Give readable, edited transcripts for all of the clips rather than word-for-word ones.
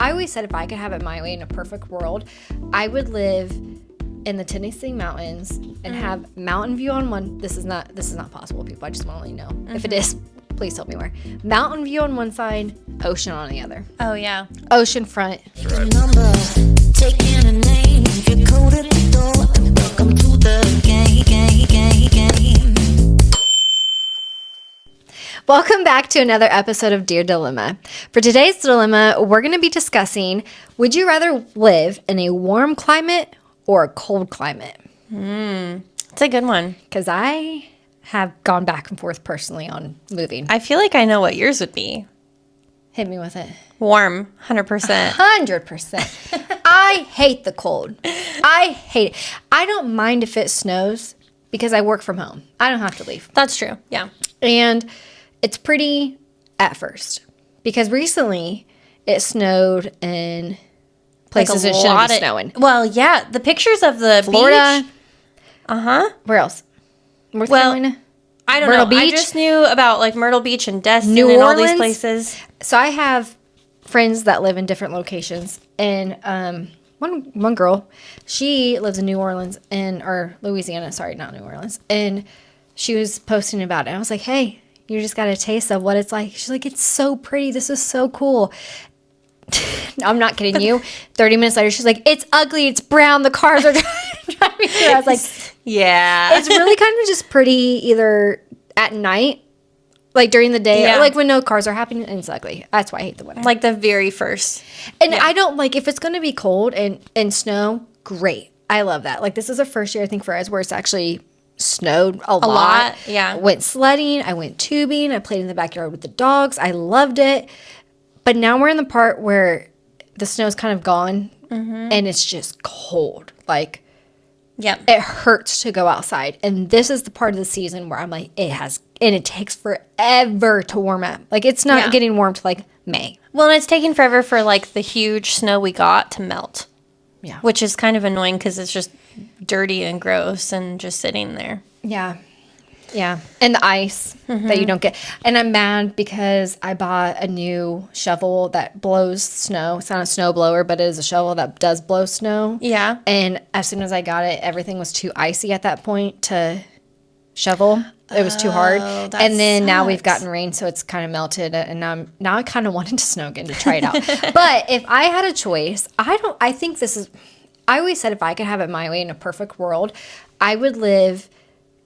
I always said if I could have it my way in a perfect world, I would live in the Tennessee mountains and have mountain view on one. This is not possible, people. I just want to let you know. If it is, please tell me where. Mountain view on one side, ocean on the other. Oh yeah. Ocean front. Number, taking a name. If you're cold at the door, welcome to the game. Welcome back to another episode of Dear Dilemma. For today's dilemma, we're going to be discussing, would you rather live in a warm climate or a cold climate? It's a good one. Because I have gone back and forth personally on moving. I feel like I know what yours would be. Hit me with it. Warm, 100%. 100%. I hate the cold. I hate it. I don't mind if it snows because I work from home. I don't have to leave. That's true. Yeah. And it's pretty at first because recently it snowed in places it shouldn't be snowing. Well, yeah. The pictures of the Florida. beach. Where else? North Well, Carolina? I don't Myrtle know. I Beach? just knew about like Myrtle Beach and Destin New and all these Orleans? places. So I have friends that live in different locations, and one girl, she lives in New Orleans or Louisiana. Sorry, not New Orleans. And she was posting about it. I was like, hey, you just got a taste of what it's like. She's like, it's so pretty. This is so cool. I'm not kidding you. 30 minutes later, she's like, it's ugly. It's brown. The cars are driving through. I was like, Yeah. it's really kind of just pretty either at night, like during the day, or like when no cars are happening, and it's ugly. That's why I hate the winter. Like the very first. And I don't like, if it's going to be cold and snow, great. I love that. Like this is the first year I think for us where it's actually snowed a lot. Yeah. I went sledding. I went tubing. I played in the backyard with the dogs. I loved it. But now we're in the part where the snow's kind of gone and it's just cold. Like it hurts to go outside. And this is the part of the season where I'm like, it takes forever to warm up. Like it's not getting warm to like May. Well, and it's taking forever for like the huge snow we got to melt. Yeah. Which is kind of annoying because it's just dirty and gross and just sitting there. Yeah. Yeah. And the ice that you don't get. And I'm mad because I bought a new shovel that blows snow. It's not a snow blower, but it is a shovel that does blow snow. Yeah. And as soon as I got it, everything was too icy at that point to shovel. It was too hard. And then now we've gotten rain, so it's kind of melted. And now I kind of wanted to snow again to try it out. But if I had a choice, I always said if I could have it my way in a perfect world, I would live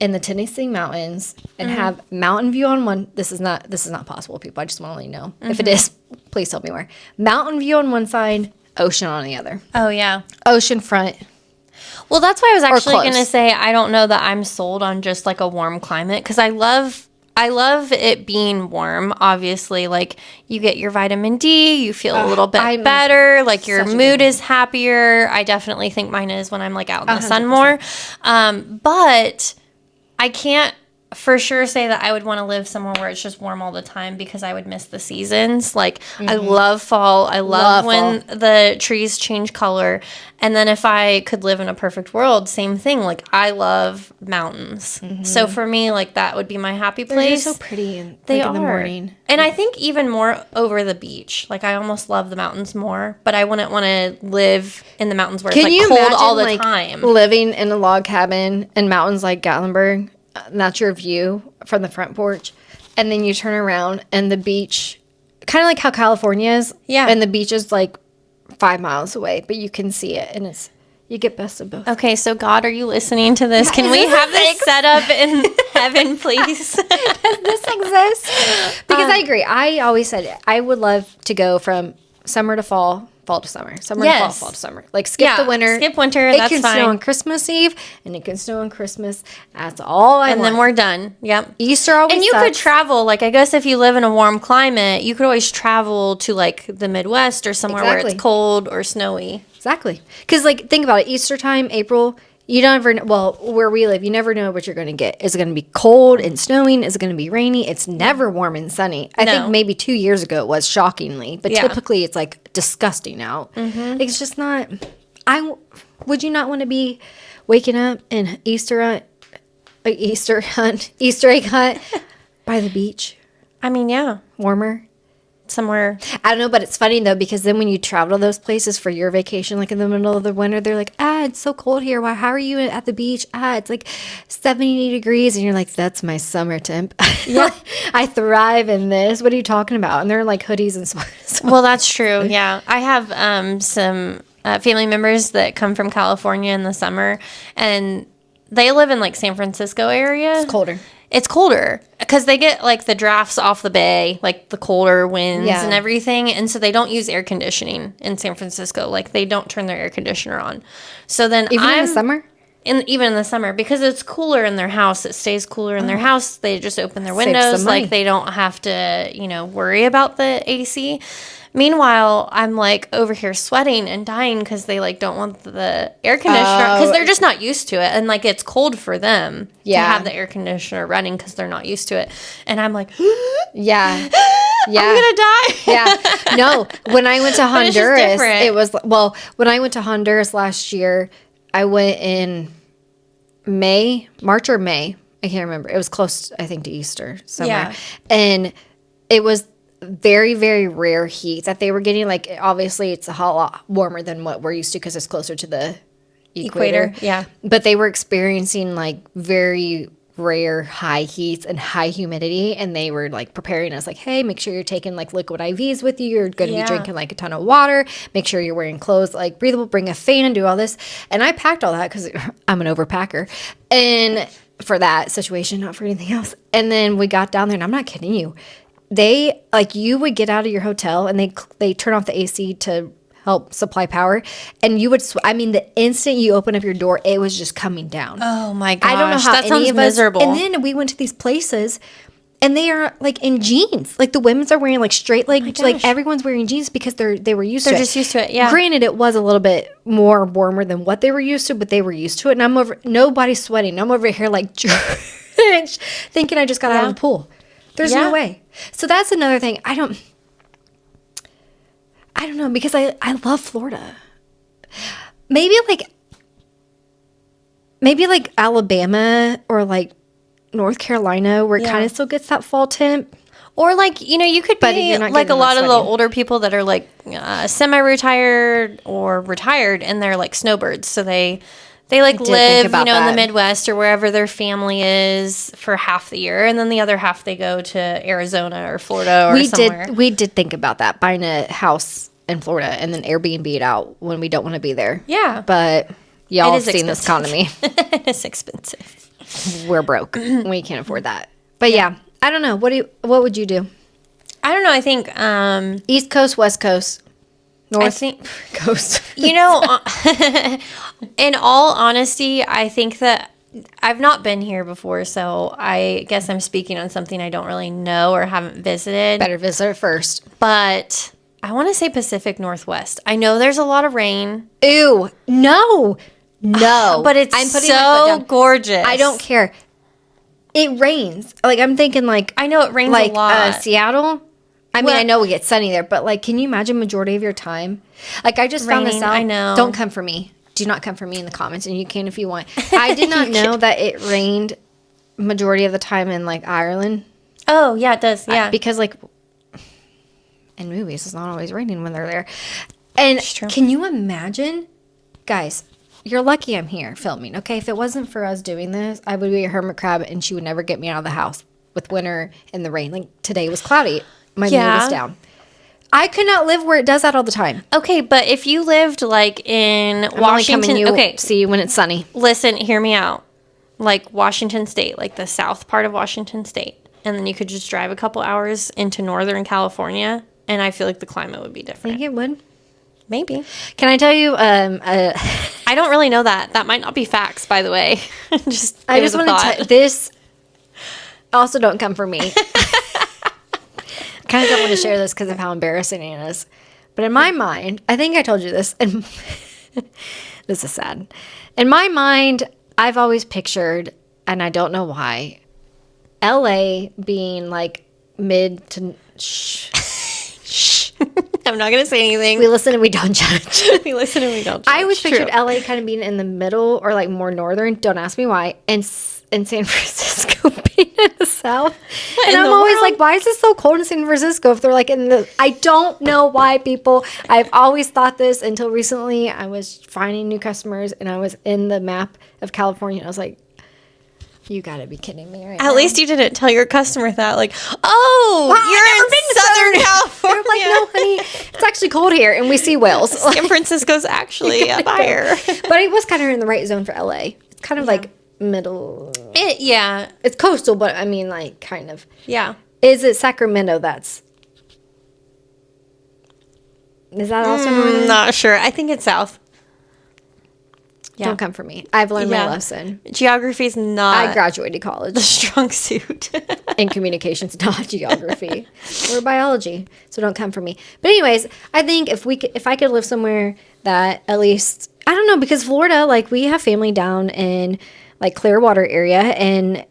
in the Tennessee mountains and have mountain view on one. This is not possible, people. I just want to let you know. If it is, please tell me where. Mountain view on one side, ocean on the other. Oh, yeah. Ocean front. Well, that's why I was actually close. going to say I don't know that I'm sold on just like a warm climate because I love it being warm. Obviously, like you get your vitamin D, you feel a little bit better, like your mood is happier. I definitely think mine is when I'm like out in the sun more. But I can't for sure say that I would want to live somewhere where it's just warm all the time because I would miss the seasons. Like I love fall. I love when the trees change color. And then if I could live in a perfect world, same thing. Like I love mountains. So for me, like that would be my happy place. They're so pretty in They in the are. morning. And I think even more over the beach. Like I almost love the mountains more, but I wouldn't want to live in the mountains where it's like cold all the time. Living in a log cabin in mountains like Gatlinburg? And that's your view from the front porch. And then you turn around and the beach, kind of like how California is. Yeah. And the beach is like 5 miles away, but you can see it and you get best of both. Okay, so God, are you listening to this? Can we have this set up in heaven, please? Does this exist? Because I agree. I always said I would love to go from summer to fall to summer, to fall to summer. Like skip the winter. Skip winter, It that's can fine. snow on Christmas Eve and it can snow on Christmas. That's all I want. And then we're done. Yep. Easter always And you sucks. could travel, like I guess if you live in a warm climate, you could always travel to like the Midwest or somewhere where it's cold or snowy. Exactly. Because, like, think about it. Easter time, April, you never know. Well, where we live, you never know what you're going to get. Is it going to be cold and snowing? Is it going to be rainy? It's never warm and sunny. I think maybe 2 years ago it was, shockingly. But typically it's, like, disgusting out. It's just not. Would you not want to be waking up and Easter egg hunt by the beach? I mean, yeah. Warmer? somewhere. I don't know, but it's funny though, because then when you travel to those places for your vacation, like in the middle of the winter, they're like, it's so cold here. Why? How are you at the beach? It's like 70 degrees. And you're like, that's my summer temp. Yeah. I thrive in this. What are you talking about? And they're like hoodies and sweaters. Well, that's true. Yeah. I have some family members that come from California in the summer, and they live in like San Francisco area. It's colder because they get like the drafts off the bay, like the colder winds and everything. And so they don't use air conditioning in San Francisco. Like they don't turn their air conditioner on. So then even in the summer? Even in the summer, because it's cooler in their house. It stays cooler in their house. They just open their windows. Like they don't have to, worry about the AC. Meanwhile, I'm like over here sweating and dying because they like don't want the air conditioner because they're just not used to it, and like it's cold for them to have the air conditioner running because they're not used to it. And I'm like, I'm gonna die. Yeah, no. When I went to Honduras, it was when I went to Honduras last year, I went in March or May. I can't remember. It was close, I think, to Easter somewhere, and it was very, very rare heat that they were getting. Like, obviously it's a whole lot warmer than what we're used to because it's closer to the equator. Yeah. But they were experiencing like very rare high heats and high humidity, and they were like preparing us like, hey, make sure you're taking like liquid IVs with you. You're going to be drinking like a ton of water. Make sure you're wearing clothes like breathable, bring a fan and do all this. And I packed all that because I'm an overpacker. And for that situation, not for anything else. And then we got down there, and I'm not kidding you. They, like, you would get out of your hotel and they turn off the AC to help supply power, and you would, the instant you open up your door, it was just coming down. Oh my gosh. I don't know how that sounds miserable. And then we went to these places, and they are like in jeans. Like the women's are wearing like straight leg, like everyone's wearing jeans because they were used to it. They're just used to it, yeah. Granted, it was a little bit more warmer than what they were used to, but they were used to it. And nobody's sweating. I'm over here like thinking I just got out of the pool. There's no way. So that's another thing. I don't know, because I love Florida. Maybe like Alabama or like North Carolina, where it kind of still gets that fall temp. Or like, you could be like a lot of the older people that are like semi-retired or retired, and they're like snowbirds. So they like live, in the Midwest or wherever their family is for half the year, and then the other half they go to Arizona or Florida or somewhere. We did think about that, buying a house in Florida and then Airbnb it out when we don't want to be there. Yeah. But y'all have seen this economy. It's expensive. We're broke. We can't afford that. But yeah, I don't know. What would you do? I don't know. I think East Coast, West Coast. North Coast. In all honesty, I think that I've not been here before, so I guess I'm speaking on something I don't really know or haven't visited. Better visit first. But I want to say Pacific Northwest. I know there's a lot of rain. Ew. No. But it's so gorgeous. I don't care. It rains. Like, I'm thinking like... I know it rains a lot. Seattle... I know we get sunny there, but like, can you imagine majority of your time? Like, I just found this out. I know. Don't come for me. Do not come for me in the comments, and you can if you want. I did not know that it rained majority of the time in like Ireland. Oh yeah, it does. Yeah, because like in movies, it's not always raining when they're there. And can you imagine, guys? You're lucky I'm here filming. Okay, if it wasn't for us doing this, I would be a hermit crab, and she would never get me out of the house with winter and the rain. Like today was cloudy. My mood is down. I could not live where it does that all the time. Okay, but if you lived like in Washington, see you when it's sunny. Listen, hear me out. Like Washington State, like the south part of Washington State, and then you could just drive a couple hours into Northern California, and I feel like the climate would be different. Think it would? Maybe. Can I tell you? I don't really know that. That might not be facts, by the way. I just want to this. Also, don't come for me. Kind of don't want to share this because of how embarrassing it is. But in my mind, I think I told you this, and this is sad. In my mind, I've always pictured, and I don't know why, LA being like mid to... Shh. I'm not going to say anything. We listen and we don't judge. We listen and we don't judge. I always pictured LA kind of being in the middle or like more northern. Don't ask me why. And San Francisco being in the South. And I'm always like, why is it so cold in San Francisco if they're like in the... I don't know why, people. I've always thought this until recently. I was finding new customers and I was in the map of California. And I was like, you gotta be kidding me right now. At least you didn't tell your customer that, like, oh, you're in Southern California. They're like, no, honey, it's actually cold here, and we see whales. San Francisco's actually up higher. But it was kind of in the right zone for LA. It's kind of like middle. Yeah. It's coastal, but I mean, like, kind of. Yeah. Is it Sacramento that's... Is that also northern? Not sure. I think it's south. Yeah. Don't come for me. I've learned my lesson. Geography's not... I graduated college. the strong suit. In communications, not geography or biology. So don't come for me. But anyways, I think if I could live somewhere that at least... I don't know, because Florida, like, we have family down in, like, Clearwater area, and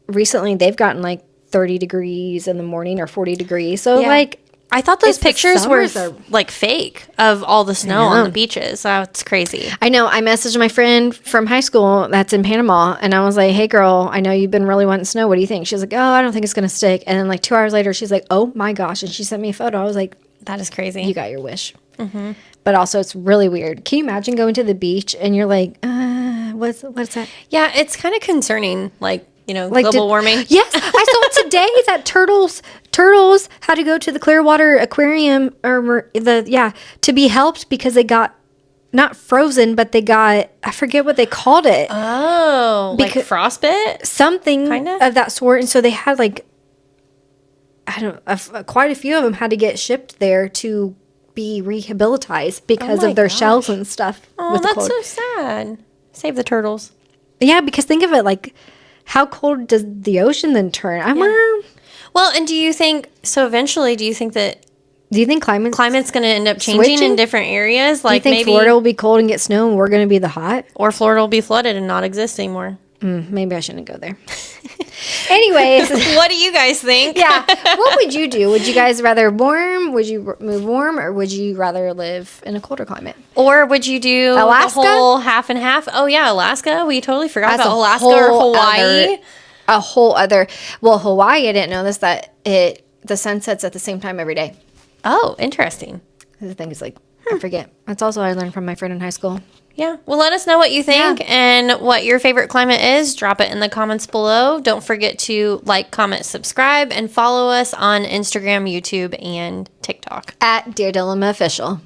recently they've gotten, like, 30 degrees in the morning or 40 degrees. So, like... I thought those pictures were are, like fake of all the snow on the beaches. That's crazy. I know. I messaged my friend from high school that's in Panama, and I was like, hey, girl, I know you've been really wanting snow. What do you think? She was like, oh, I don't think it's going to stick. And then like 2 hours later, she's like, oh, my gosh. And she sent me a photo. I was like, that is crazy. You got your wish. Mm-hmm. But also, it's really weird. Can you imagine going to the beach and you're like, what's that? Yeah, it's kind of concerning. Like, you know, like global warming. Yes. I saw today that turtles had to go to the Clearwater Aquarium to be helped because they got not frozen, but they got, I forget what they called it. Oh, like frostbite? Something of that sort. And so they had like, I don't know, quite a few of them had to get shipped there to be rehabilitized because of their shells and stuff. Oh, that's so sad. Save the turtles. Yeah, because think of it, like, how cold does the ocean then turn? Well, and do you think that... Do you think climate's going to end up changing in different areas? Like, do you think maybe Florida will be cold and get snow and we're going to be the hot? Or Florida will be flooded and not exist anymore? Maybe I shouldn't go there. Anyways. What do you guys think? Yeah. What would you do? Would you guys rather warm? Would you move warm? Or would you rather live in a colder climate? Or would you do Alaska? The whole half and half? Oh, yeah, Alaska. We totally forgot about Alaska or Hawaii. Well, Hawaii, I didn't know this, that the sun sets at the same time every day. Oh, interesting. The thing is like, I forget. That's also I learned from my friend in high school. Yeah. Well, let us know what you think and what your favorite climate is. Drop it in the comments below. Don't forget to like, comment, subscribe, and follow us on Instagram, YouTube, and TikTok. @Dear Dilemma Official.